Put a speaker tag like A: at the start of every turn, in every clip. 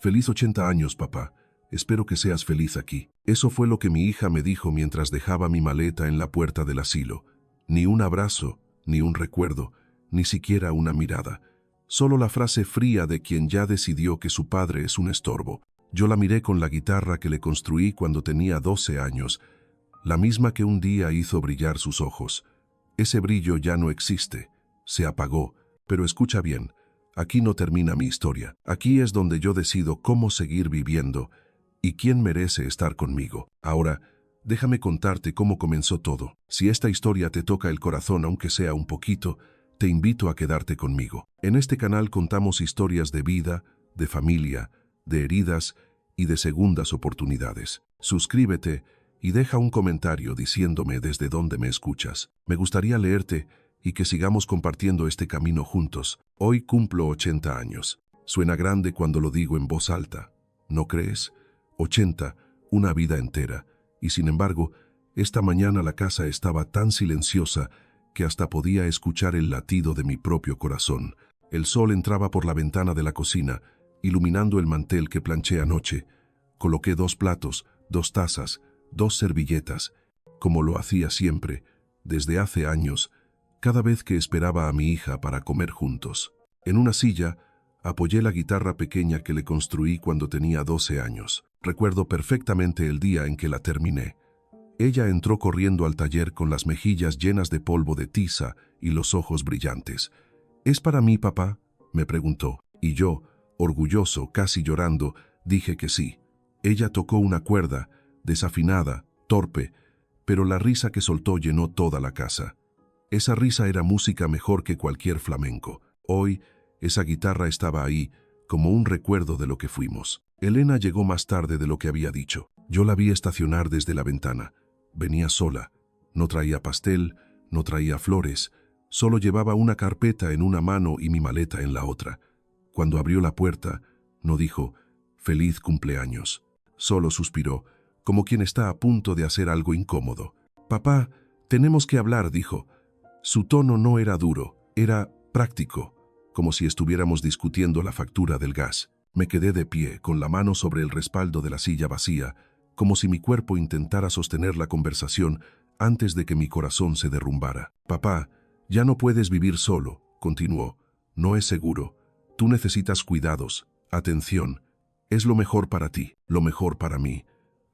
A: Feliz 80 años, papá. Espero que seas feliz aquí. Eso fue lo que mi hija me dijo mientras dejaba mi maleta en la puerta del asilo. Ni un abrazo, ni un recuerdo, ni siquiera una mirada. Solo la frase fría de quien ya decidió que su padre es un estorbo. Yo la miré con la guitarra que le construí cuando tenía 12 años, la misma que un día hizo brillar sus ojos. Ese brillo ya no existe, se apagó, pero escucha bien, aquí no termina mi historia. Aquí es donde yo decido cómo seguir viviendo y quién merece estar conmigo. Ahora, déjame contarte cómo comenzó todo. Si esta historia te toca el corazón, aunque sea un poquito, te invito a quedarte conmigo. En este canal contamos historias de vida, de familia, de heridas y de segundas oportunidades. Suscríbete y deja un comentario diciéndome desde dónde me escuchas. Me gustaría leerte y que sigamos compartiendo este camino juntos. Hoy cumplo 80 años. Suena grande cuando lo digo en voz alta, ¿no crees? 80, una vida entera. Y sin embargo, esta mañana la casa estaba tan silenciosa que hasta podía escuchar el latido de mi propio corazón. El sol entraba por la ventana de la cocina, iluminando el mantel que planché anoche. Coloqué 2 platos, 2 tazas, 2 servilletas, como lo hacía siempre, desde hace años, cada vez que esperaba a mi hija para comer juntos. En una silla, apoyé la guitarra pequeña que le construí cuando tenía 12 años. Recuerdo perfectamente el día en que la terminé. Ella entró corriendo al taller con las mejillas llenas de polvo de tiza y los ojos brillantes. «¿Es para mí, papá?», me preguntó, y yo, orgulloso, casi llorando, dije que sí. Ella tocó una cuerda, desafinada, torpe, pero la risa que soltó llenó toda la casa. Esa risa era música mejor que cualquier flamenco. Hoy, esa guitarra estaba ahí, como un recuerdo de lo que fuimos. Elena llegó más tarde de lo que había dicho. Yo la vi estacionar desde la ventana. Venía sola. No traía pastel, no traía flores. Solo llevaba una carpeta en una mano y mi maleta en la otra. Cuando abrió la puerta, no dijo, «Feliz cumpleaños». Solo suspiró, como quien está a punto de hacer algo incómodo. «Papá, tenemos que hablar», dijo. Su tono no era duro, era práctico, como si estuviéramos discutiendo la factura del gas. Me quedé de pie, con la mano sobre el respaldo de la silla vacía, como si mi cuerpo intentara sostener la conversación antes de que mi corazón se derrumbara. «Papá, ya no puedes vivir solo», continuó. «No es seguro. Tú necesitas cuidados, atención. Es lo mejor para ti, lo mejor para mí».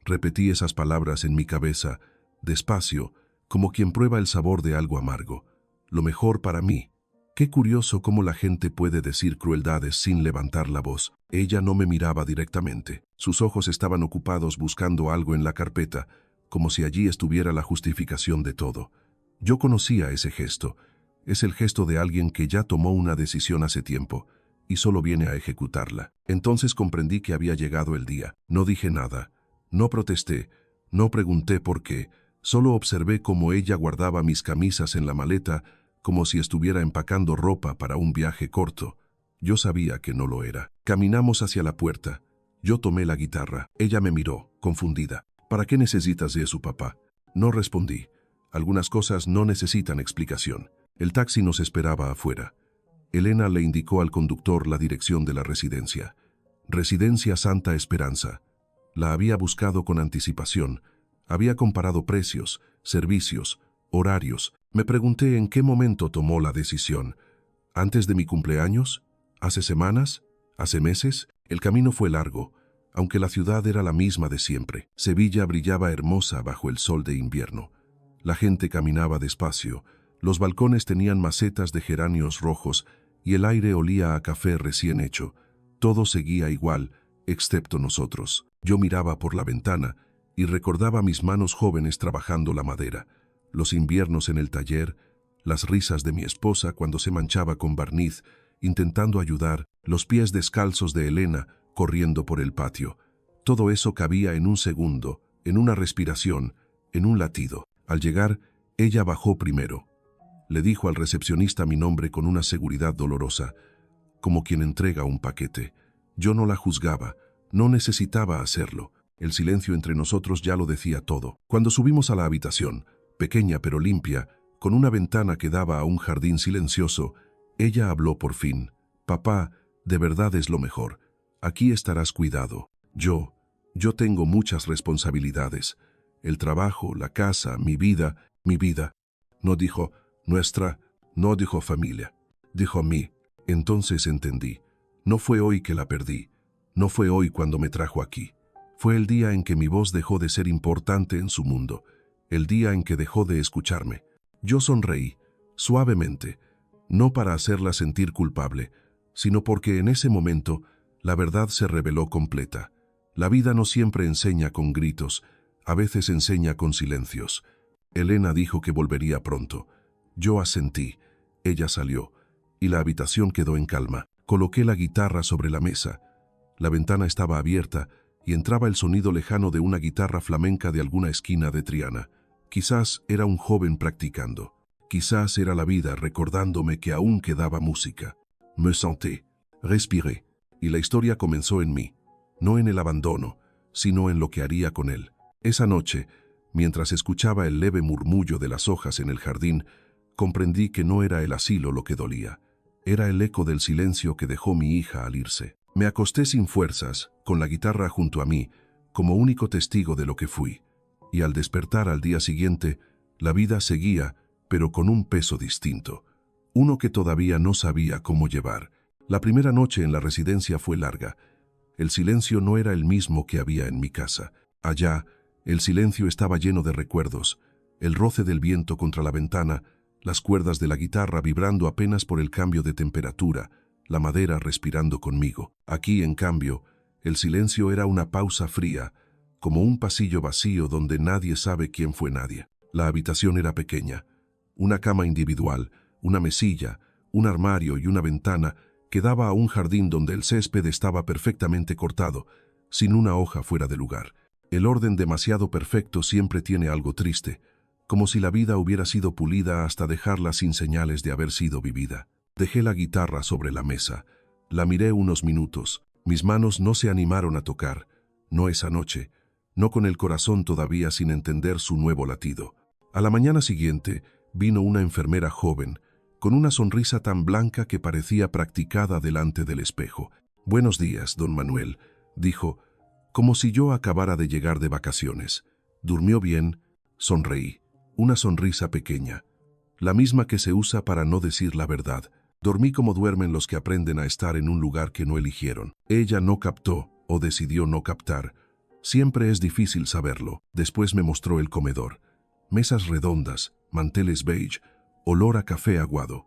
A: Repetí esas palabras en mi cabeza, despacio, como quien prueba el sabor de algo amargo. Lo mejor para mí. Qué curioso cómo la gente puede decir crueldades sin levantar la voz. Ella no me miraba directamente. Sus ojos estaban ocupados buscando algo en la carpeta, como si allí estuviera la justificación de todo. Yo conocía ese gesto. Es el gesto de alguien que ya tomó una decisión hace tiempo y solo viene a ejecutarla. Entonces comprendí que había llegado el día. No dije nada. No protesté. No pregunté por qué. Solo observé cómo ella guardaba mis camisas en la maleta, como si estuviera empacando ropa para un viaje corto. Yo sabía que no lo era. Caminamos hacia la puerta. Yo tomé la guitarra. Ella me miró, confundida. «¿Para qué necesitas de eso, papá?». No respondí. Algunas cosas no necesitan explicación. El taxi nos esperaba afuera. Elena le indicó al conductor la dirección de la residencia. Residencia Santa Esperanza. La había buscado con anticipación. Había comparado precios, servicios, horarios. Me pregunté en qué momento tomó la decisión. ¿Antes de mi cumpleaños? ¿Hace semanas? ¿Hace meses? El camino fue largo, aunque la ciudad era la misma de siempre. Sevilla brillaba hermosa bajo el sol de invierno. La gente caminaba despacio. Los balcones tenían macetas de geranios rojos y el aire olía a café recién hecho. Todo seguía igual, excepto nosotros. Yo miraba por la ventana y recordaba mis manos jóvenes trabajando la madera, los inviernos en el taller, las risas de mi esposa cuando se manchaba con barniz, intentando ayudar, los pies descalzos de Elena corriendo por el patio. Todo eso cabía en un segundo, en una respiración, en un latido. Al llegar, ella bajó primero. Le dijo al recepcionista mi nombre con una seguridad dolorosa, como quien entrega un paquete. Yo no la juzgaba, no necesitaba hacerlo. El silencio entre nosotros ya lo decía todo. Cuando subimos a la habitación, pequeña pero limpia, con una ventana que daba a un jardín silencioso, ella habló por fin. «Papá, de verdad es lo mejor. Aquí estarás cuidado. Yo tengo muchas responsabilidades. El trabajo, la casa, mi vida. No dijo nuestra, no dijo familia. Dijo mí. Entonces entendí. No fue hoy que la perdí. No fue hoy cuando me trajo aquí. Fue el día en que mi voz dejó de ser importante en su mundo. El día en que dejó de escucharme. Yo sonreí, suavemente, no para hacerla sentir culpable, sino porque en ese momento la verdad se reveló completa. La vida no siempre enseña con gritos, a veces enseña con silencios. Elena dijo que volvería pronto. Yo asentí. Ella salió, y la habitación quedó en calma. Coloqué la guitarra sobre la mesa. La ventana estaba abierta y entraba el sonido lejano de una guitarra flamenca de alguna esquina de Triana. Quizás era un joven practicando. Quizás era la vida recordándome que aún quedaba música. Me senté, respiré, y la historia comenzó en mí, no en el abandono, sino en lo que haría con él. Esa noche, mientras escuchaba el leve murmullo de las hojas en el jardín, comprendí que no era el asilo lo que dolía. Era el eco del silencio que dejó mi hija al irse. Me acosté sin fuerzas, con la guitarra junto a mí, como único testigo de lo que fui. Y al despertar al día siguiente, la vida seguía, pero con un peso distinto. Uno que todavía no sabía cómo llevar. La primera noche en la residencia fue larga. El silencio no era el mismo que había en mi casa. Allá, el silencio estaba lleno de recuerdos. El roce del viento contra la ventana, las cuerdas de la guitarra vibrando apenas por el cambio de temperatura, la madera respirando conmigo. Aquí, en cambio, el silencio era una pausa fría, como un pasillo vacío donde nadie sabe quién fue nadie. La habitación era pequeña. Una cama individual, una mesilla, un armario y una ventana que daba a un jardín donde el césped estaba perfectamente cortado, sin una hoja fuera de lugar. El orden demasiado perfecto siempre tiene algo triste, como si la vida hubiera sido pulida hasta dejarla sin señales de haber sido vivida. Dejé la guitarra sobre la mesa. La miré unos minutos. Mis manos no se animaron a tocar. No esa noche. No con el corazón todavía sin entender su nuevo latido. A la mañana siguiente vino una enfermera joven, con una sonrisa tan blanca que parecía practicada delante del espejo. «Buenos días, don Manuel», dijo, como si yo acabara de llegar de vacaciones. «¿Durmió bien?» Sonreí. Una sonrisa pequeña, la misma que se usa para no decir la verdad. Dormí como duermen los que aprenden a estar en un lugar que no eligieron. Ella no captó, o decidió no captar. Siempre es difícil saberlo. Después me mostró el comedor. Mesas redondas, manteles beige, olor a café aguado.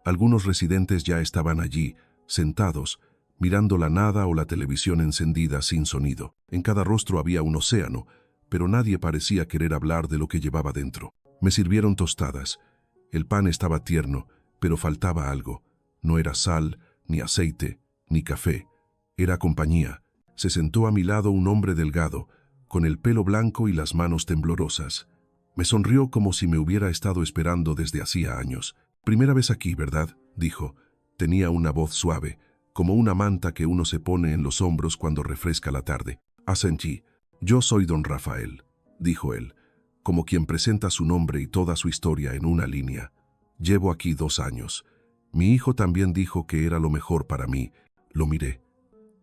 A: Algunos residentes ya estaban allí, sentados, mirando la nada o la televisión encendida sin sonido. En cada rostro había un océano, pero nadie parecía querer hablar de lo que llevaba dentro. Me sirvieron tostadas. El pan estaba tierno, pero faltaba algo. No era sal, ni aceite, ni café. Era compañía. Se sentó a mi lado un hombre delgado, con el pelo blanco y las manos temblorosas. Me sonrió como si me hubiera estado esperando desde hacía años. «Primera vez aquí, ¿verdad?», dijo. Tenía una voz suave, como una manta que uno se pone en los hombros cuando refresca la tarde. Asentí. «Yo soy don Rafael», dijo él, como quien presenta su nombre y toda su historia en una línea. «Llevo aquí 2 años. Mi hijo también dijo que era lo mejor para mí». Lo miré.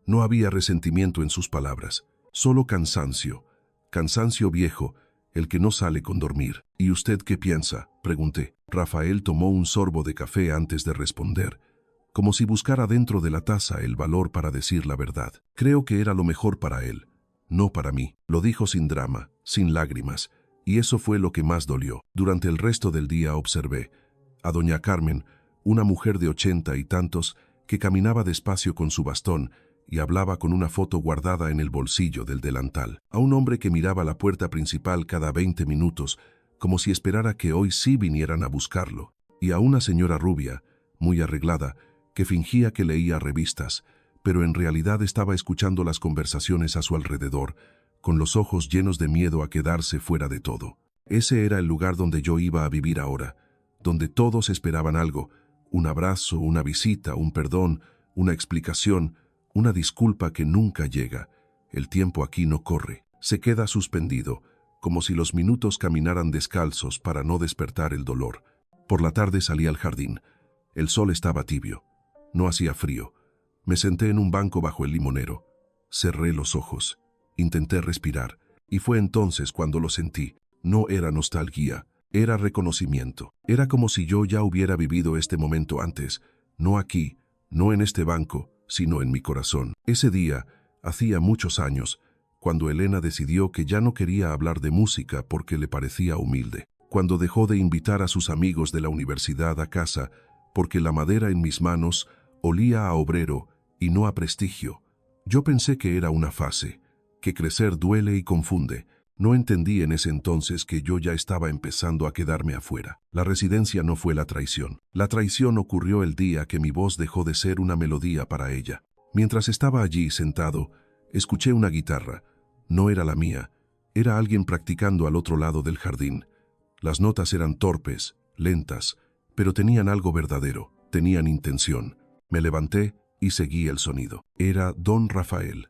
A: No había resentimiento en sus palabras, solo cansancio. Cansancio viejo, el que no sale con dormir. «¿Y usted qué piensa?», pregunté. Rafael tomó un sorbo de café antes de responder, como si buscara dentro de la taza el valor para decir la verdad. «Creo que era lo mejor para él, no para mí», lo dijo sin drama, sin lágrimas, y eso fue lo que más dolió. Durante el resto del día observé a doña Carmen, una mujer de 80 y tantos, que caminaba despacio con su bastón y hablaba con una foto guardada en el bolsillo del delantal. A un hombre que miraba la puerta principal cada 20 minutos, como si esperara que hoy sí vinieran a buscarlo. Y a una señora rubia, muy arreglada, que fingía que leía revistas, pero en realidad estaba escuchando las conversaciones a su alrededor, con los ojos llenos de miedo a quedarse fuera de todo. Ese era el lugar donde yo iba a vivir ahora, donde todos esperaban algo, un abrazo, una visita, un perdón, una explicación, una disculpa que nunca llega. El tiempo aquí no corre, se queda suspendido, como si los minutos caminaran descalzos para no despertar el dolor. Por la tarde salí al jardín. El sol estaba tibio. No hacía frío. Me senté en un banco bajo el limonero. Cerré los ojos. Intenté respirar. Y fue entonces cuando lo sentí. No era nostalgia, era reconocimiento. Era como si yo ya hubiera vivido este momento antes. No aquí, no en este banco, sino en mi corazón. Ese día, hacía muchos años, cuando Elena decidió que ya no quería hablar de música porque le parecía humilde. Cuando dejó de invitar a sus amigos de la universidad a casa porque la madera en mis manos olía a obrero y no a prestigio. Yo pensé que era una fase, que crecer duele y confunde. No entendí en ese entonces que yo ya estaba empezando a quedarme afuera. La residencia no fue la traición. La traición ocurrió el día que mi voz dejó de ser una melodía para ella. Mientras estaba allí sentado, escuché una guitarra. No era la mía, era alguien practicando al otro lado del jardín. Las notas eran torpes, lentas, pero tenían algo verdadero, tenían intención. Me levanté y seguí el sonido. Era Don Rafael,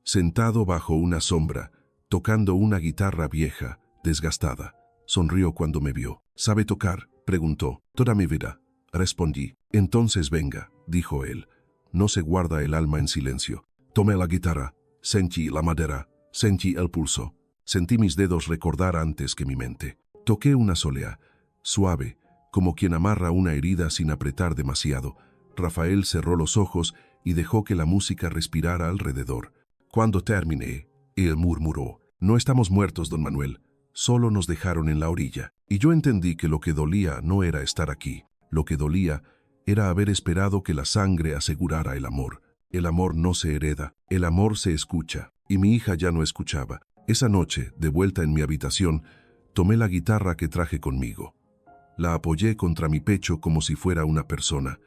A: sentado bajo una sombra, tocando una guitarra vieja, desgastada. Sonrió cuando me vio. ¿Sabe tocar?, preguntó. Toda mi vida, respondí. Entonces venga, dijo él. No se guarda el alma en silencio. Tomé la guitarra, sentí la madera, sentí el pulso. Sentí mis dedos recordar antes que mi mente. Toqué una solea, suave, como quien amarra una herida sin apretar demasiado. Rafael cerró los ojos y dejó que la música respirara alrededor. Cuando terminé, él murmuró: «No estamos muertos, don Manuel, solo nos dejaron en la orilla». Y yo entendí que lo que dolía no era estar aquí. Lo que dolía era haber esperado que la sangre asegurara el amor. El amor no se hereda, el amor se escucha. Y mi hija ya no escuchaba. Esa noche, de vuelta en mi habitación, tomé la guitarra que traje conmigo. La apoyé contra mi pecho como si fuera una persona.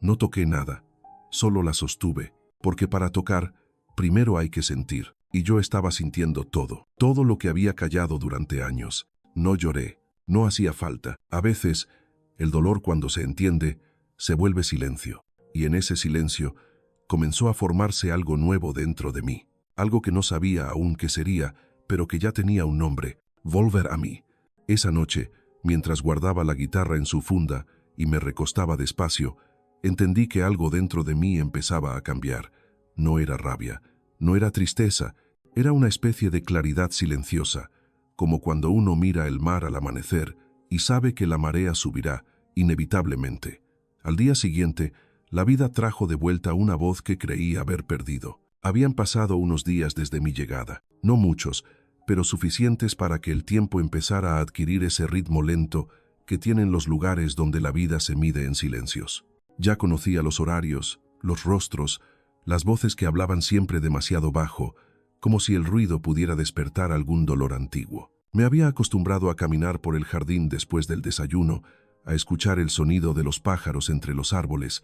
A: No toqué nada, solo la sostuve, porque para tocar, primero hay que sentir. Y yo estaba sintiendo todo, todo lo que había callado durante años. No lloré, no hacía falta. A veces, el dolor, cuando se entiende, se vuelve silencio. Y en ese silencio comenzó a formarse algo nuevo dentro de mí. Algo que no sabía aún qué sería, pero que ya tenía un nombre: volver a mí. Esa noche, mientras guardaba la guitarra en su funda y me recostaba despacio, entendí que algo dentro de mí empezaba a cambiar. No era rabia, no era tristeza, era una especie de claridad silenciosa, como cuando uno mira el mar al amanecer y sabe que la marea subirá, inevitablemente. Al día siguiente, la vida trajo de vuelta una voz que creí haber perdido. Habían pasado unos días desde mi llegada, no muchos, pero suficientes para que el tiempo empezara a adquirir ese ritmo lento que tienen los lugares donde la vida se mide en silencios. Ya conocía los horarios, los rostros, las voces que hablaban siempre demasiado bajo, como si el ruido pudiera despertar algún dolor antiguo. Me había acostumbrado a caminar por el jardín después del desayuno, a escuchar el sonido de los pájaros entre los árboles,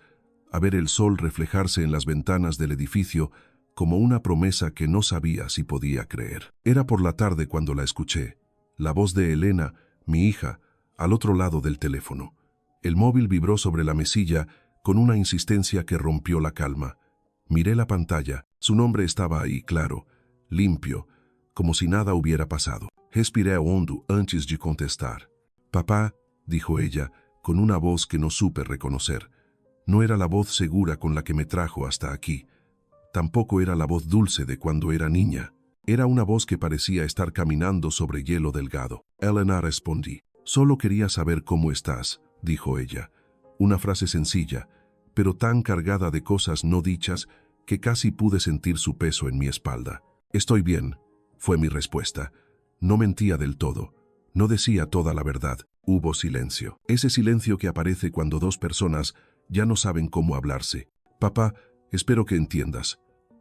A: a ver el sol reflejarse en las ventanas del edificio como una promesa que no sabía si podía creer. Era por la tarde cuando la escuché, la voz de Elena, mi hija, al otro lado del teléfono. El móvil vibró sobre la mesilla con una insistencia que rompió la calma. Miré la pantalla. Su nombre estaba ahí, claro, limpio, como si nada hubiera pasado. Respiré hondo antes de contestar. «Papá», dijo ella, con una voz que no supe reconocer. No era la voz segura con la que me trajo hasta aquí. Tampoco era la voz dulce de cuando era niña. Era una voz que parecía estar caminando sobre hielo delgado. «Elena», respondí. «Solo quería saber cómo estás», dijo ella. Una frase sencilla, pero tan cargada de cosas no dichas que casi pude sentir su peso en mi espalda. «Estoy bien», fue mi respuesta. No mentía del todo. No decía toda la verdad. Hubo silencio. Ese silencio que aparece cuando dos personas ya no saben cómo hablarse. «Papá, espero que entiendas»,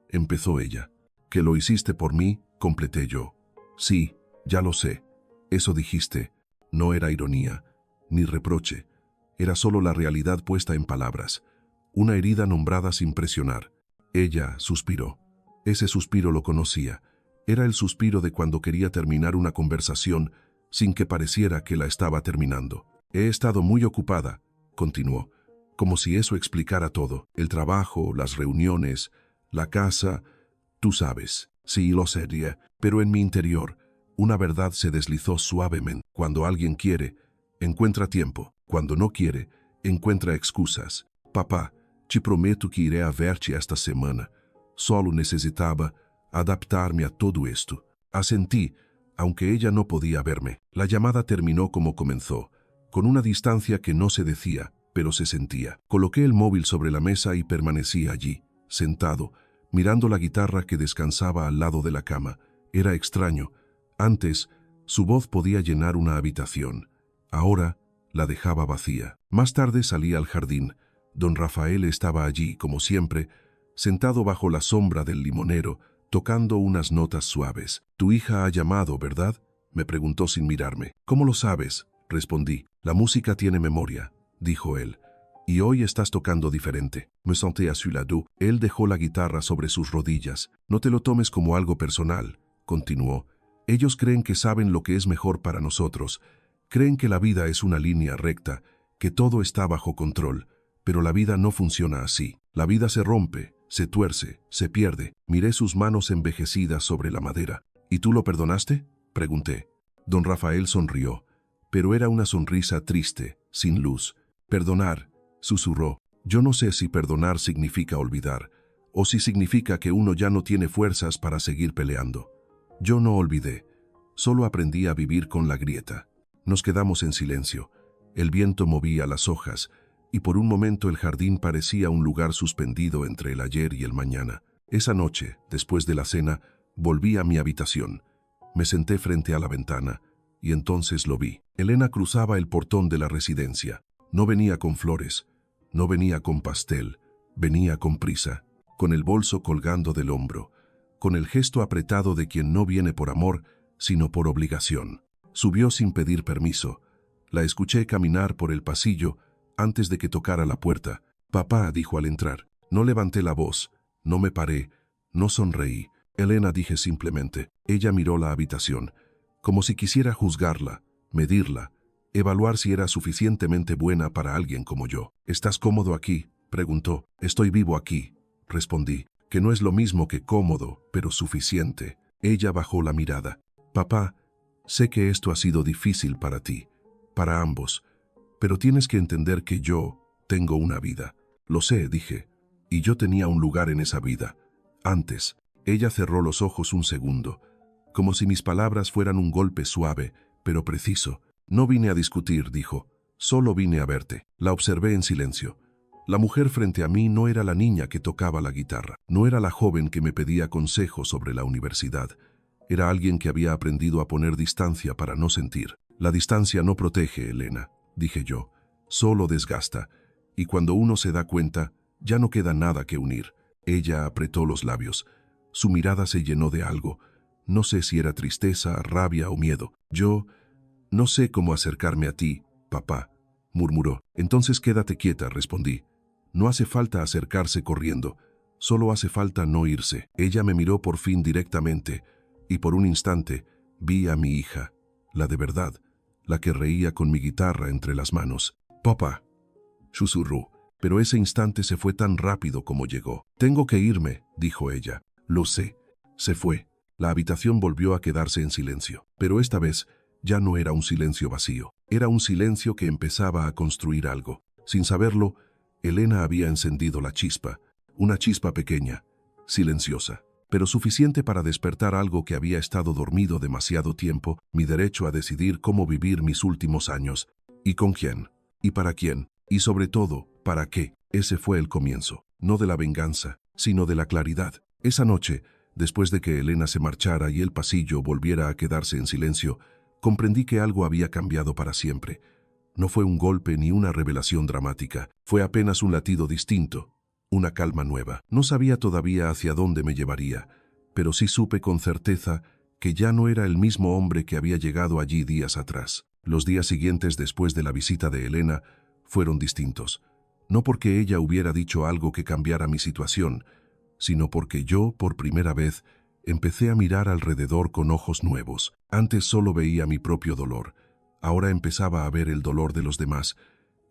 A: empezó ella. «Que lo hiciste por mí», completé yo. «Sí, ya lo sé. Eso dijiste». No era ironía, ni reproche. Era solo la realidad puesta en palabras. Una herida nombrada sin presionar. Ella suspiró. Ese suspiro lo conocía. Era el suspiro de cuando quería terminar una conversación sin que pareciera que la estaba terminando. «He estado muy ocupada», continuó, como si eso explicara todo. «El trabajo, las reuniones, la casa, tú sabes». «Sí, lo sé, pero en mi interior, una verdad se deslizó suavemente. Cuando alguien quiere, encuentra tiempo. Cuando no quiere, encuentra excusas». «Papá, Te prometo que iré a ver-te esta semana. Solo necesitaba adaptar-me a todo esto. Asentí, aunque ella no podía verme. La llamada terminó como comenzó, con una distancia que no se decía, pero se sentía. Coloqué el móvil sobre la mesa y permanecí allí, sentado, mirando la guitarra que descansaba al lado de la cama. Era extraño. Antes, su voz podía llenar una habitación. Ahora, la dejaba vacía. Más tarde salí al jardín. Don Rafael estaba allí, como siempre, sentado bajo la sombra del limonero, tocando unas notas suaves. «Tu hija ha llamado, ¿verdad?», me preguntó sin mirarme. «¿Cómo lo sabes?», respondí. «La música tiene memoria», dijo él. «Y hoy estás tocando diferente». Me senté a su lado. Él dejó la guitarra sobre sus rodillas. «No te lo tomes como algo personal», continuó. «Ellos creen que saben lo que es mejor para nosotros. Creen que la vida es una línea recta, que todo está bajo control. Pero la vida no funciona así. La vida se rompe, se tuerce, se pierde». Miré sus manos envejecidas sobre la madera. «¿Y tú lo perdonaste?», pregunté. Don Rafael sonrió, pero era una sonrisa triste, sin luz. «Perdonar», susurró. «Yo no sé si perdonar significa olvidar, o si significa que uno ya no tiene fuerzas para seguir peleando. Yo no olvidé, solo aprendí a vivir con la grieta». Nos quedamos en silencio. El viento movía las hojas, y por un momento el jardín parecía un lugar suspendido entre el ayer y el mañana. Esa noche, después de la cena, volví a mi habitación. Me senté frente a la ventana, y entonces lo vi. Elena cruzaba el portón de la residencia. No venía con flores, no venía con pastel, venía con prisa, con el bolso colgando del hombro, con el gesto apretado de quien no viene por amor, sino por obligación. Subió sin pedir permiso. La escuché caminar por el pasillo antes de que tocara la puerta. «Papá», dijo al entrar. No levanté la voz, no me paré, no sonreí. «Elena», dije simplemente. Ella miró la habitación, como si quisiera juzgarla, medirla, evaluar si era suficientemente buena para alguien como yo. «¿Estás cómodo aquí?», preguntó. «Estoy vivo aquí», respondí, que no es lo mismo que cómodo, pero suficiente. Ella bajó la mirada. «Papá, sé que esto ha sido difícil para ti, para ambos, pero tienes que entender que yo tengo una vida». «Lo sé», dije, «y yo tenía un lugar en esa vida. Antes». Ella cerró los ojos un segundo, como si mis palabras fueran un golpe suave, pero preciso. «No vine a discutir», dijo, «solo vine a verte». La observé en silencio. La mujer frente a mí no era la niña que tocaba la guitarra, no era la joven que me pedía consejos sobre la universidad. Era alguien que había aprendido a poner distancia para no sentir. «La distancia no protege, Elena», dije yo, «solo desgasta, y cuando uno se da cuenta, ya no queda nada que unir». Ella apretó los labios. Su mirada se llenó de algo. No sé si era tristeza, rabia o miedo. «Yo no sé cómo acercarme a ti, papá», murmuró. «Entonces quédate quieta», respondí. «No hace falta acercarse corriendo, solo hace falta no irse». Ella me miró por fin directamente, y por un instante vi a mi hija, la de verdad, la que reía con mi guitarra entre las manos. «Papá», susurró, pero ese instante se fue tan rápido como llegó. «Tengo que irme», dijo ella. «Lo sé». Se fue. La habitación volvió a quedarse en silencio, pero esta vez ya no era un silencio vacío. Era un silencio que empezaba a construir algo. Sin saberlo, Elena había encendido la chispa, una chispa pequeña, silenciosa, pero suficiente para despertar algo que había estado dormido demasiado tiempo: mi derecho a decidir cómo vivir mis últimos años, y con quién, y para quién, y sobre todo, para qué. Ese fue el comienzo, no de la venganza, sino de la claridad. Esa noche, después de que Elena se marchara y el pasillo volviera a quedarse en silencio, comprendí que algo había cambiado para siempre. No fue un golpe ni una revelación dramática, fue apenas un latido distinto, una calma nueva. No sabía todavía hacia dónde me llevaría, pero sí supe con certeza que ya no era el mismo hombre que había llegado allí días atrás. Los días siguientes después de la visita de Elena fueron distintos, no porque ella hubiera dicho algo que cambiara mi situación, sino porque yo, por primera vez, empecé a mirar alrededor con ojos nuevos. Antes solo veía mi propio dolor, ahora empezaba a ver el dolor de los demás,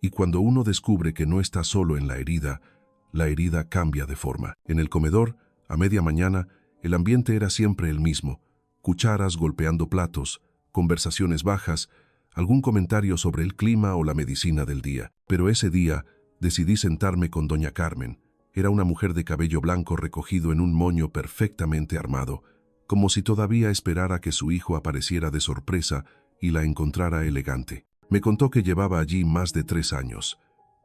A: y cuando uno descubre que no está solo en la herida cambia de forma. En el comedor, a media mañana, el ambiente era siempre el mismo: cucharas golpeando platos, conversaciones bajas, algún comentario sobre el clima o la medicina del día. Pero ese día Decidí sentarme con doña Carmen. Era una mujer de cabello blanco recogido en un moño perfectamente armado, como si todavía esperara que su hijo apareciera de sorpresa y la encontrara elegante. Me contó que llevaba allí más de 3 años.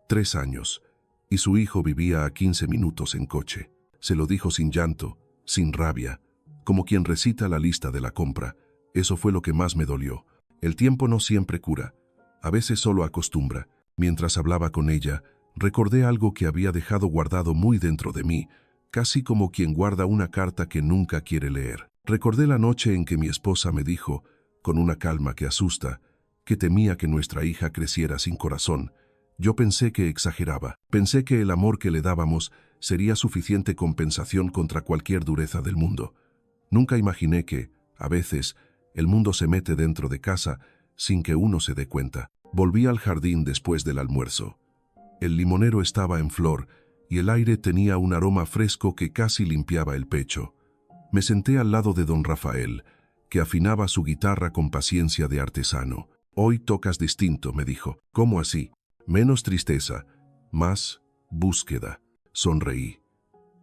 A: 3 años. Y su hijo vivía a 15 minutos en coche. Se lo dijo sin llanto, sin rabia, como quien recita la lista de la compra. Eso fue lo que más me dolió. El tiempo no siempre cura. A veces solo acostumbra. Mientras hablaba con ella, recordé algo que había dejado guardado muy dentro de mí, casi como quien guarda una carta que nunca quiere leer. Recordé la noche en que mi esposa me dijo, con una calma que asusta, que temía que nuestra hija creciera sin corazón. Yo pensé que exageraba. Pensé que el amor que le dábamos sería suficiente compensación contra cualquier dureza del mundo. Nunca imaginé que, a veces, el mundo se mete dentro de casa sin que uno se dé cuenta. Volví al jardín después del almuerzo. El limonero estaba en flor y el aire tenía un aroma fresco que casi limpiaba el pecho. Me senté al lado de don Rafael, que afinaba su guitarra con paciencia de artesano. «Hoy tocas distinto», me dijo. «¿Cómo así?» «Menos tristeza, más búsqueda». Sonreí.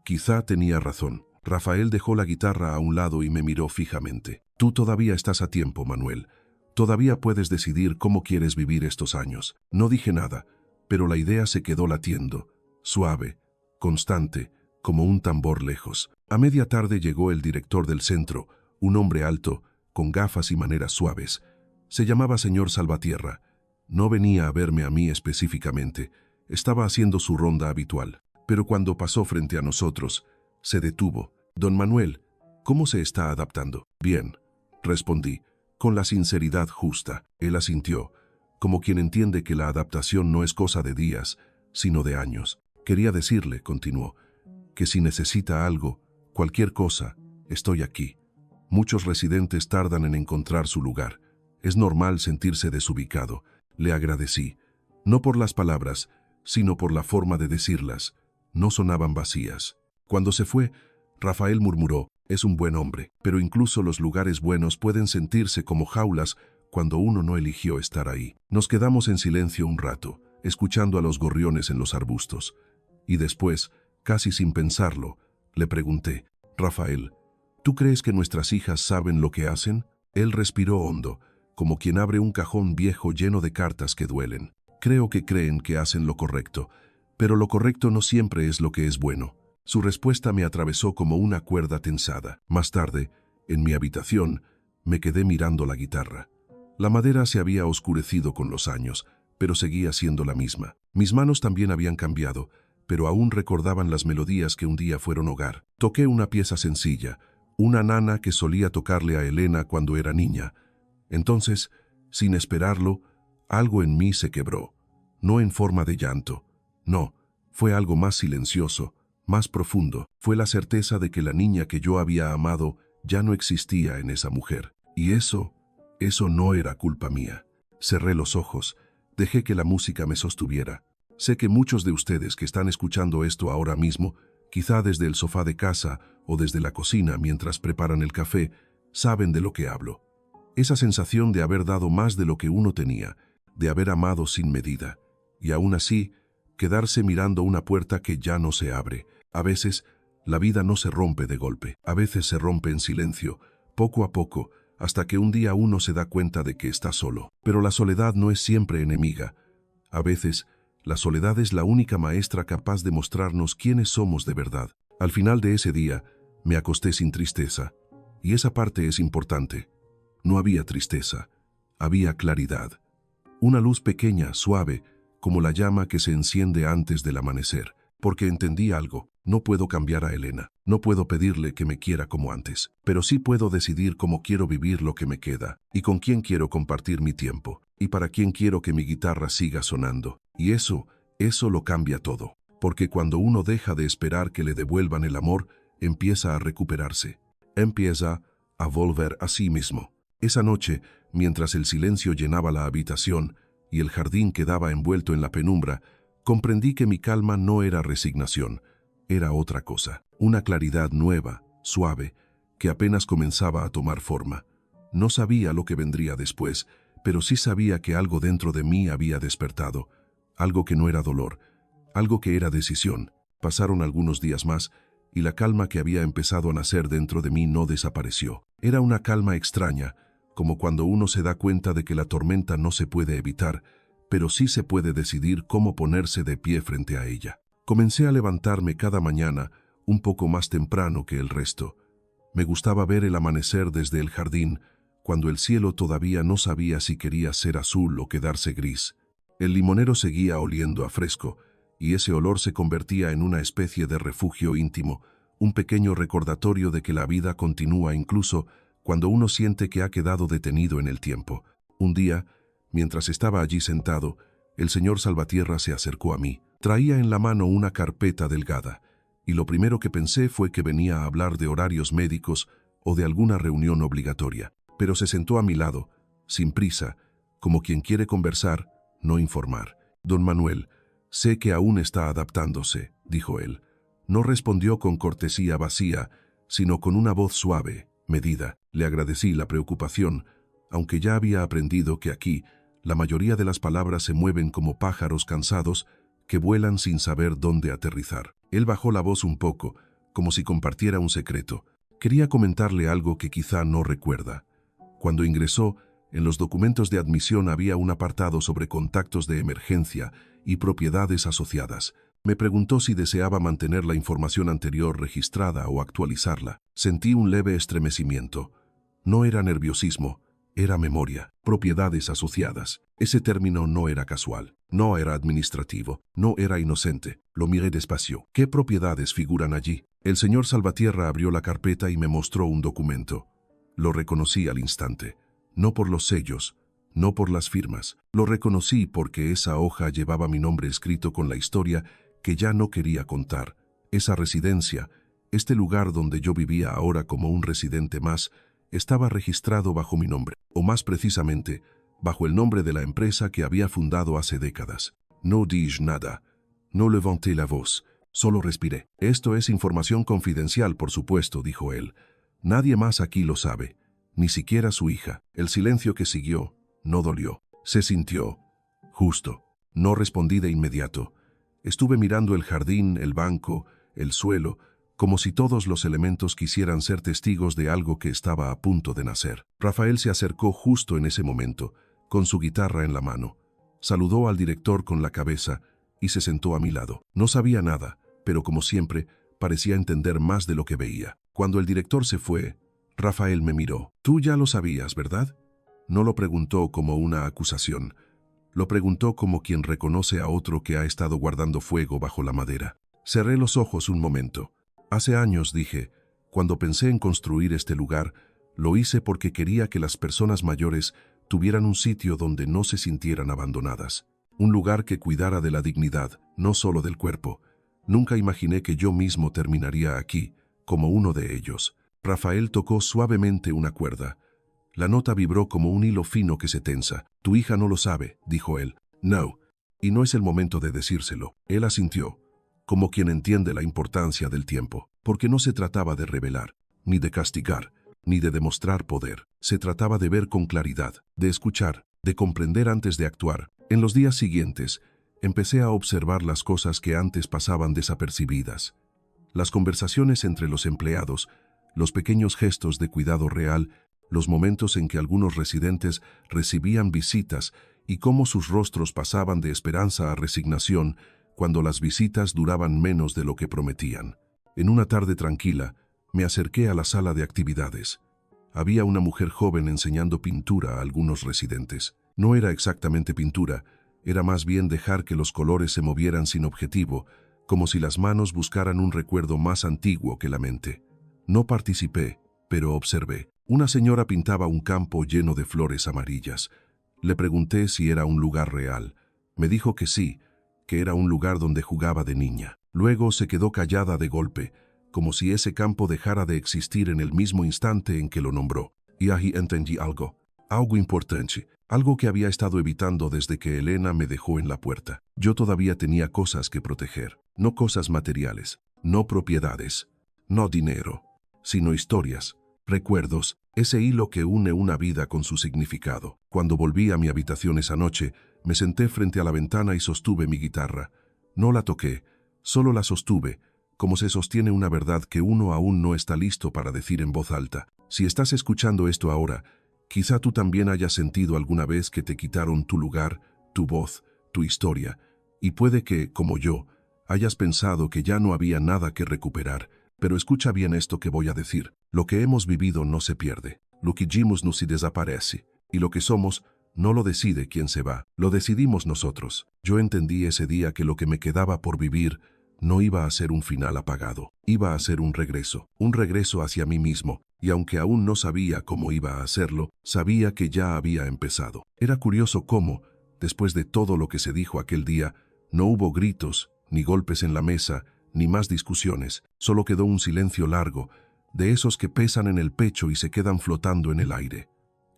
A: Quizá tenía razón. Rafael dejó la guitarra a un lado y me miró fijamente. «Tú todavía estás a tiempo, Manuel. Todavía puedes decidir cómo quieres vivir estos años». No dije nada, pero la idea se quedó latiendo, suave, constante, como un tambor lejos. A media tarde llegó el director del centro, un hombre alto, con gafas y maneras suaves. Se llamaba señor Salvatierra. No venía a verme a mí específicamente, estaba haciendo su ronda habitual. Pero cuando pasó frente a nosotros, se detuvo. «Don Manuel, ¿cómo se está adaptando?» «Bien», respondí, con la sinceridad justa. Él asintió, como quien entiende que la adaptación no es cosa de días, sino de años. «Quería decirle», continuó, «que si necesita algo, cualquier cosa, estoy aquí. Muchos residentes tardan en encontrar su lugar. Es normal sentirse desubicado». Le agradecí, no por las palabras, sino por la forma de decirlas. No sonaban vacías. Cuando se fue, Rafael murmuró, «Es un buen hombre, pero incluso los lugares buenos pueden sentirse como jaulas cuando uno no eligió estar ahí». Nos quedamos en silencio un rato, escuchando a los gorriones en los arbustos. Y después, casi sin pensarlo, le pregunté, «Rafael, ¿tú crees que nuestras hijas saben lo que hacen?» Él respiró hondo, como quien abre un cajón viejo lleno de cartas que duelen. «Creo que creen que hacen lo correcto, pero lo correcto no siempre es lo que es bueno». Su respuesta me atravesó como una cuerda tensada. Más tarde, en mi habitación, me quedé mirando la guitarra. La madera se había oscurecido con los años, pero seguía siendo la misma. Mis manos también habían cambiado, pero aún recordaban las melodías que un día fueron hogar. Toqué una pieza sencilla, una nana que solía tocarle a Elena cuando era niña. Entonces, sin esperarlo, algo en mí se quebró. No en forma de llanto. No, fue algo más silencioso, más profundo. Fue la certeza de que la niña que yo había amado ya no existía en esa mujer. Y eso no era culpa mía. Cerré los ojos, dejé que la música me sostuviera. Sé que muchos de ustedes que están escuchando esto ahora mismo, quizá desde el sofá de casa o desde la cocina mientras preparan el café, saben de lo que hablo. Esa sensación de haber dado más de lo que uno tenía, de haber amado sin medida, y aún así, quedarse mirando una puerta que ya no se abre. A veces, la vida no se rompe de golpe, a veces se rompe en silencio, poco a poco, hasta que un día uno se da cuenta de que está solo. Pero la soledad no es siempre enemiga. A veces, la soledad es la única maestra capaz de mostrarnos quiénes somos de verdad. Al final de ese día, me acosté sin tristeza, y esa parte es importante. No había tristeza, había claridad. Una luz pequeña, suave, como la llama que se enciende antes del amanecer. Porque entendí algo, no puedo cambiar a Elena, no puedo pedirle que me quiera como antes, pero sí puedo decidir cómo quiero vivir lo que me queda, y con quién quiero compartir mi tiempo, y para quién quiero que mi guitarra siga sonando. Y eso lo cambia todo. Porque cuando uno deja de esperar que le devuelvan el amor, empieza a recuperarse. Empieza a volver a sí mismo. Esa noche, mientras el silencio llenaba la habitación y el jardín quedaba envuelto en la penumbra, comprendí que mi calma no era resignación, era otra cosa. Una claridad nueva, suave, que apenas comenzaba a tomar forma. No sabía lo que vendría después, pero sí sabía que algo dentro de mí había despertado. Algo que no era dolor, algo que era decisión. Pasaron algunos días más, y la calma que había empezado a nacer dentro de mí no desapareció. Era una calma extraña, como cuando uno se da cuenta de que la tormenta no se puede evitar, pero sí se puede decidir cómo ponerse de pie frente a ella. Comencé a levantarme cada mañana, un poco más temprano que el resto. Me gustaba ver el amanecer desde el jardín, cuando el cielo todavía no sabía si quería ser azul o quedarse gris. El limonero seguía oliendo a fresco, y ese olor se convertía en una especie de refugio íntimo, un pequeño recordatorio de que la vida continúa incluso cuando uno siente que ha quedado detenido en el tiempo. Un día, mientras estaba allí sentado, el señor Salvatierra se acercó a mí. Traía en la mano una carpeta delgada, y lo primero que pensé fue que venía a hablar de horarios médicos o de alguna reunión obligatoria. Pero se sentó a mi lado, sin prisa, como quien quiere conversar, no informar. Don Manuel, sé que aún está adaptándose, dijo él. No respondió con cortesía vacía, sino con una voz suave, medida. Le agradecí la preocupación, aunque ya había aprendido que aquí la mayoría de las palabras se mueven como pájaros cansados que vuelan sin saber dónde aterrizar. Él bajó la voz un poco, como si compartiera un secreto. Quería comentarle algo que quizá no recuerda. Cuando ingresó, en los documentos de admisión había un apartado sobre contactos de emergencia y propiedades asociadas. Me preguntó si deseaba mantener la información anterior registrada o actualizarla. Sentí un leve estremecimiento. No era nerviosismo, era memoria. Propiedades asociadas. Ese término no era casual, no era administrativo, no era inocente. Lo miré despacio. ¿Qué propiedades figuran allí? El señor Salvatierra abrió la carpeta y me mostró un documento. Lo reconocí al instante. No por los sellos, no por las firmas. Lo reconocí porque esa hoja llevaba mi nombre escrito con la historia que ya no quería contar. Esa residencia, este lugar donde yo vivía ahora como un residente más, estaba registrado bajo mi nombre, o más precisamente, bajo el nombre de la empresa que había fundado hace décadas. No dije nada, no levanté la voz, solo respiré. Esto es información confidencial, por supuesto, dijo él. Nadie más aquí lo sabe, ni siquiera su hija. El silencio que siguió no dolió. Se sintió justo. No respondí de inmediato. Estuve mirando el jardín, el banco, el suelo, como si todos los elementos quisieran ser testigos de algo que estaba a punto de nacer. Rafael se acercó justo en ese momento, con su guitarra en la mano. Saludó al director con la cabeza y se sentó a mi lado. No sabía nada, pero como siempre, parecía entender más de lo que veía. Cuando el director se fue, Rafael me miró. «Tú ya lo sabías, ¿verdad?» No lo preguntó como una acusación. Lo preguntó como quien reconoce a otro que ha estado guardando fuego bajo la madera. Cerré los ojos un momento. Hace años, dije, cuando pensé en construir este lugar, lo hice porque quería que las personas mayores tuvieran un sitio donde no se sintieran abandonadas. Un lugar que cuidara de la dignidad, no solo del cuerpo. Nunca imaginé que yo mismo terminaría aquí, como uno de ellos. Rafael tocó suavemente una cuerda. La nota vibró como un hilo fino que se tensa. «Tu hija no lo sabe», dijo él. «No, y no es el momento de decírselo». Él asintió, como quien entiende la importancia del tiempo, porque no se trataba de revelar, ni de castigar, ni de demostrar poder. Se trataba de ver con claridad, de escuchar, de comprender antes de actuar. En los días siguientes, empecé a observar las cosas que antes pasaban desapercibidas. Las conversaciones entre los empleados, los pequeños gestos de cuidado real, los momentos en que algunos residentes recibían visitas y cómo sus rostros pasaban de esperanza a resignación cuando las visitas duraban menos de lo que prometían. En una tarde tranquila, me acerqué a la sala de actividades. Había una mujer joven enseñando pintura a algunos residentes. No era exactamente pintura, era más bien dejar que los colores se movieran sin objetivo, como si las manos buscaran un recuerdo más antiguo que la mente. No participé, pero observé. Una señora pintaba un campo lleno de flores amarillas. Le pregunté si era un lugar real. Me dijo que sí, que era un lugar donde jugaba de niña. Luego se quedó callada de golpe, como si ese campo dejara de existir en el mismo instante en que lo nombró. Y ahí entendí algo importante, algo que había estado evitando desde que Elena me dejó en la puerta. Yo todavía tenía cosas que proteger, no cosas materiales, no propiedades, no dinero, sino historias, recuerdos, ese hilo que une una vida con su significado. Cuando volví a mi habitación esa noche, me senté frente a la ventana y sostuve mi guitarra. No la toqué, solo la sostuve, como se sostiene una verdad que uno aún no está listo para decir en voz alta. Si estás escuchando esto ahora, quizá tú también hayas sentido alguna vez que te quitaron tu lugar, tu voz, tu historia, y puede que, como yo, hayas pensado que ya no había nada que recuperar. Pero escucha bien esto que voy a decir. Lo que hemos vivido no se pierde. Lo que hicimos no se desaparece. Y lo que somos no lo decide quien se va. Lo decidimos nosotros. Yo entendí ese día que lo que me quedaba por vivir no iba a ser un final apagado. Iba a ser un regreso hacia mí mismo. Y aunque aún no sabía cómo iba a hacerlo, sabía que ya había empezado. Era curioso cómo, después de todo lo que se dijo aquel día, no hubo gritos, ni golpes en la mesa, ni más discusiones. Solo quedó un silencio largo, de esos que pesan en el pecho y se quedan flotando en el aire.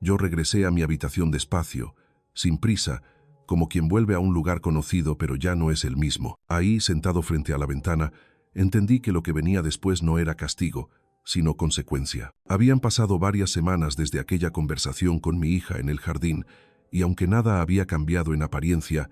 A: Yo regresé a mi habitación despacio, sin prisa, como quien vuelve a un lugar conocido pero ya no es el mismo. Ahí, sentado frente a la ventana, entendí que lo que venía después no era castigo, sino consecuencia. Habían pasado varias semanas desde aquella conversación con mi hija en el jardín, y aunque nada había cambiado en apariencia,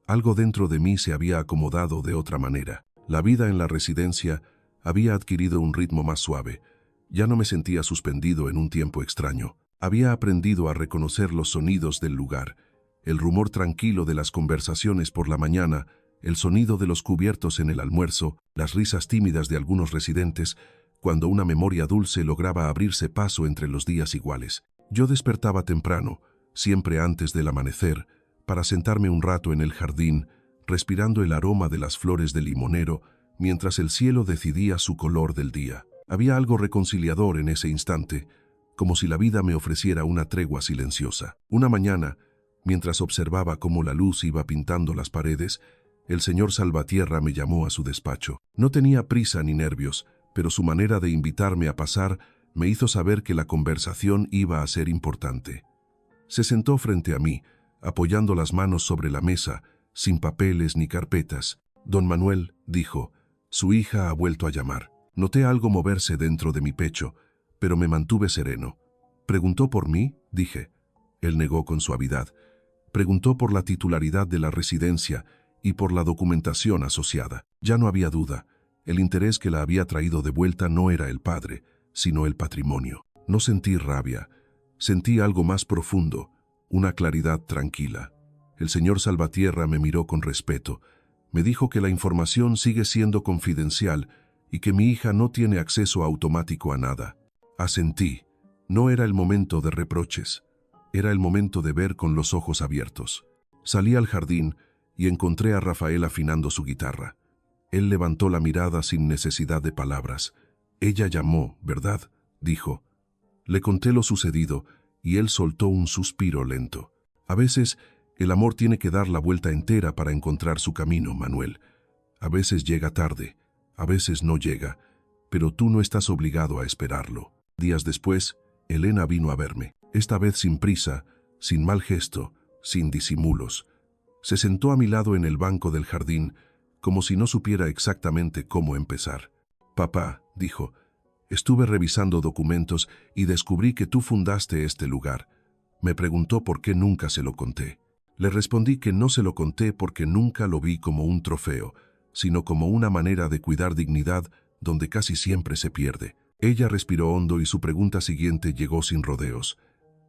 A: algo dentro de mí se había acomodado de otra manera. La vida en la residencia había adquirido un ritmo más suave. Ya no me sentía suspendido en un tiempo extraño. Había aprendido a reconocer los sonidos del lugar, el rumor tranquilo de las conversaciones por la mañana, el sonido de los cubiertos en el almuerzo, las risas tímidas de algunos residentes, cuando una memoria dulce lograba abrirse paso entre los días iguales. Yo despertaba temprano, siempre antes del amanecer, para sentarme un rato en el jardín, respirando el aroma de las flores del limonero, mientras el cielo decidía su color del día. Había algo reconciliador en ese instante, como si la vida me ofreciera una tregua silenciosa. Una mañana, mientras observaba cómo la luz iba pintando las paredes, el señor Salvatierra me llamó a su despacho. No tenía prisa ni nervios, pero su manera de invitarme a pasar me hizo saber que la conversación iba a ser importante. Se sentó frente a mí, apoyando las manos sobre la mesa, sin papeles ni carpetas. Don Manuel, dijo, su hija ha vuelto a llamar. Noté algo moverse dentro de mi pecho, pero me mantuve sereno. ¿Preguntó por mí?, dije. Él negó con suavidad. Preguntó por la titularidad de la residencia y por la documentación asociada. Ya no había duda. El interés que la había traído de vuelta no era el padre, sino el patrimonio. No sentí rabia. Sentí algo más profundo, una claridad tranquila. El señor Salvatierra me miró con respeto. Me dijo que la información sigue siendo confidencial y que mi hija no tiene acceso automático a nada. Asentí. No era el momento de reproches. Era el momento de ver con los ojos abiertos. Salí al jardín y encontré a Rafael afinando su guitarra. Él levantó la mirada sin necesidad de palabras. Ella llamó, ¿verdad?, dijo. Le conté lo sucedido y él soltó un suspiro lento. A veces, el amor tiene que dar la vuelta entera para encontrar su camino, Manuel. A veces llega tarde, a veces no llega, pero tú no estás obligado a esperarlo. Días después, Elena vino a verme, esta vez sin prisa, sin mal gesto, sin disimulos. Se sentó a mi lado en el banco del jardín, como si no supiera exactamente cómo empezar. Papá, dijo, estuve revisando documentos y descubrí que tú fundaste este lugar. Me preguntó por qué nunca se lo conté. Le respondí que no se lo conté porque nunca lo vi como un trofeo, sino como una manera de cuidar dignidad donde casi siempre se pierde. Ella respiró hondo y su pregunta siguiente llegó sin rodeos.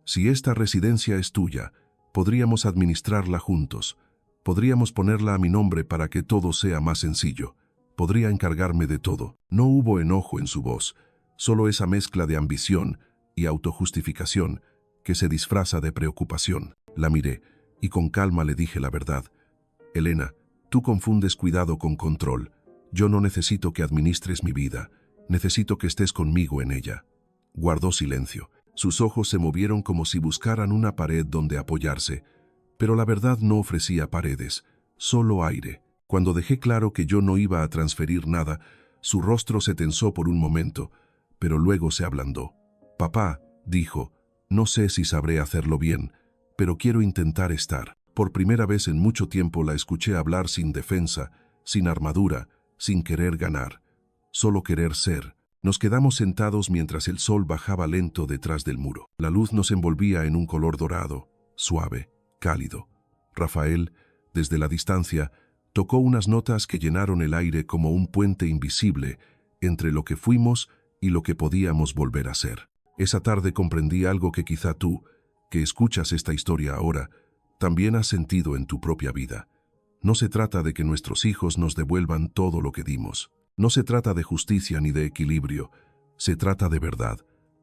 A: Si esta residencia es tuya, podríamos administrarla juntos. Podríamos ponerla a mi nombre para que todo sea más sencillo. Podría encargarme de todo. No hubo enojo en su voz, solo esa mezcla de ambición y autojustificación que se disfraza de preocupación. La miré y con calma le dije la verdad. Elena, tú confundes cuidado con control. Yo no necesito que administres mi vida. Necesito que estés conmigo en ella. Guardó silencio. Sus ojos se movieron como si buscaran una pared donde apoyarse, pero la verdad no ofrecía paredes, solo aire. Cuando dejé claro que yo no iba a transferir nada, su rostro se tensó por un momento, pero luego se ablandó. Papá, dijo, no sé si sabré hacerlo bien, pero quiero intentar estar. Por primera vez en mucho tiempo la escuché hablar sin defensa, sin armadura, sin querer ganar, solo querer ser. Nos quedamos sentados mientras el sol bajaba lento detrás del muro. La luz nos envolvía en un color dorado, suave, cálido. Rafael, desde la distancia, Tocó unas notas que llenaron el aire como un puente invisible entre lo que fuimos y lo que podíamos volver a ser. Esa tarde comprendí algo que quizá tú, que escuchas esta historia ahora, también has sentido en tu propia vida. No se trata de que nuestros hijos nos devuelvan todo lo que dimos. No se trata de justicia ni de equilibrio. Se trata de verdad.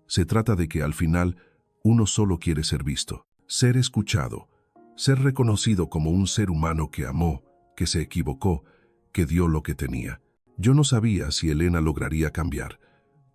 A: Se trata de que al final uno solo quiere ser visto, ser escuchado, ser reconocido como un ser humano que amó, que se equivocó, que dio lo que tenía. Yo no sabía si Elena lograría cambiar.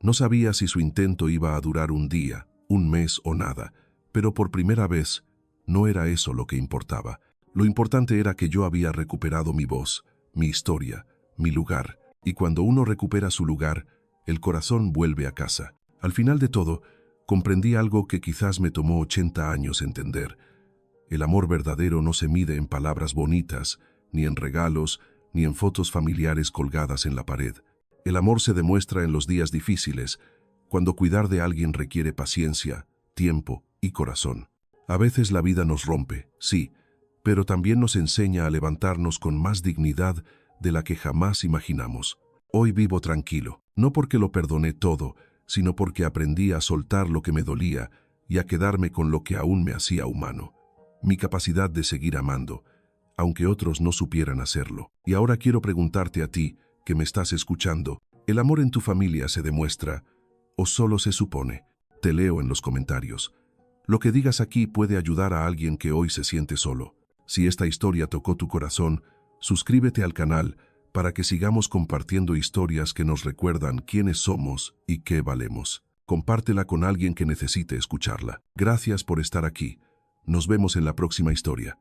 A: No sabía si su intento iba a durar un día, un mes o nada, pero por primera vez no era eso lo que importaba. Lo importante era que yo había recuperado mi voz, mi historia, mi lugar, y cuando uno recupera su lugar, el corazón vuelve a casa. Al final de todo, comprendí algo que quizás me tomó 80 años entender. El amor verdadero no se mide en palabras bonitas, ni en regalos, ni en fotos familiares colgadas en la pared. El amor se demuestra en los días difíciles, cuando cuidar de alguien requiere paciencia, tiempo y corazón. A veces la vida nos rompe, sí, pero también nos enseña a levantarnos con más dignidad de la que jamás imaginamos. Hoy vivo tranquilo, no porque lo perdoné todo, sino porque aprendí a soltar lo que me dolía y a quedarme con lo que aún me hacía humano. Mi capacidad de seguir amando, aunque otros no supieran hacerlo. Y ahora quiero preguntarte a ti, que me estás escuchando, ¿el amor en tu familia se demuestra o solo se supone? Te leo en los comentarios. Lo que digas aquí puede ayudar a alguien que hoy se siente solo. Si esta historia tocó tu corazón, suscríbete al canal para que sigamos compartiendo historias que nos recuerdan quiénes somos y qué valemos. Compártela con alguien que necesite escucharla. Gracias por estar aquí. Nos vemos en la próxima historia.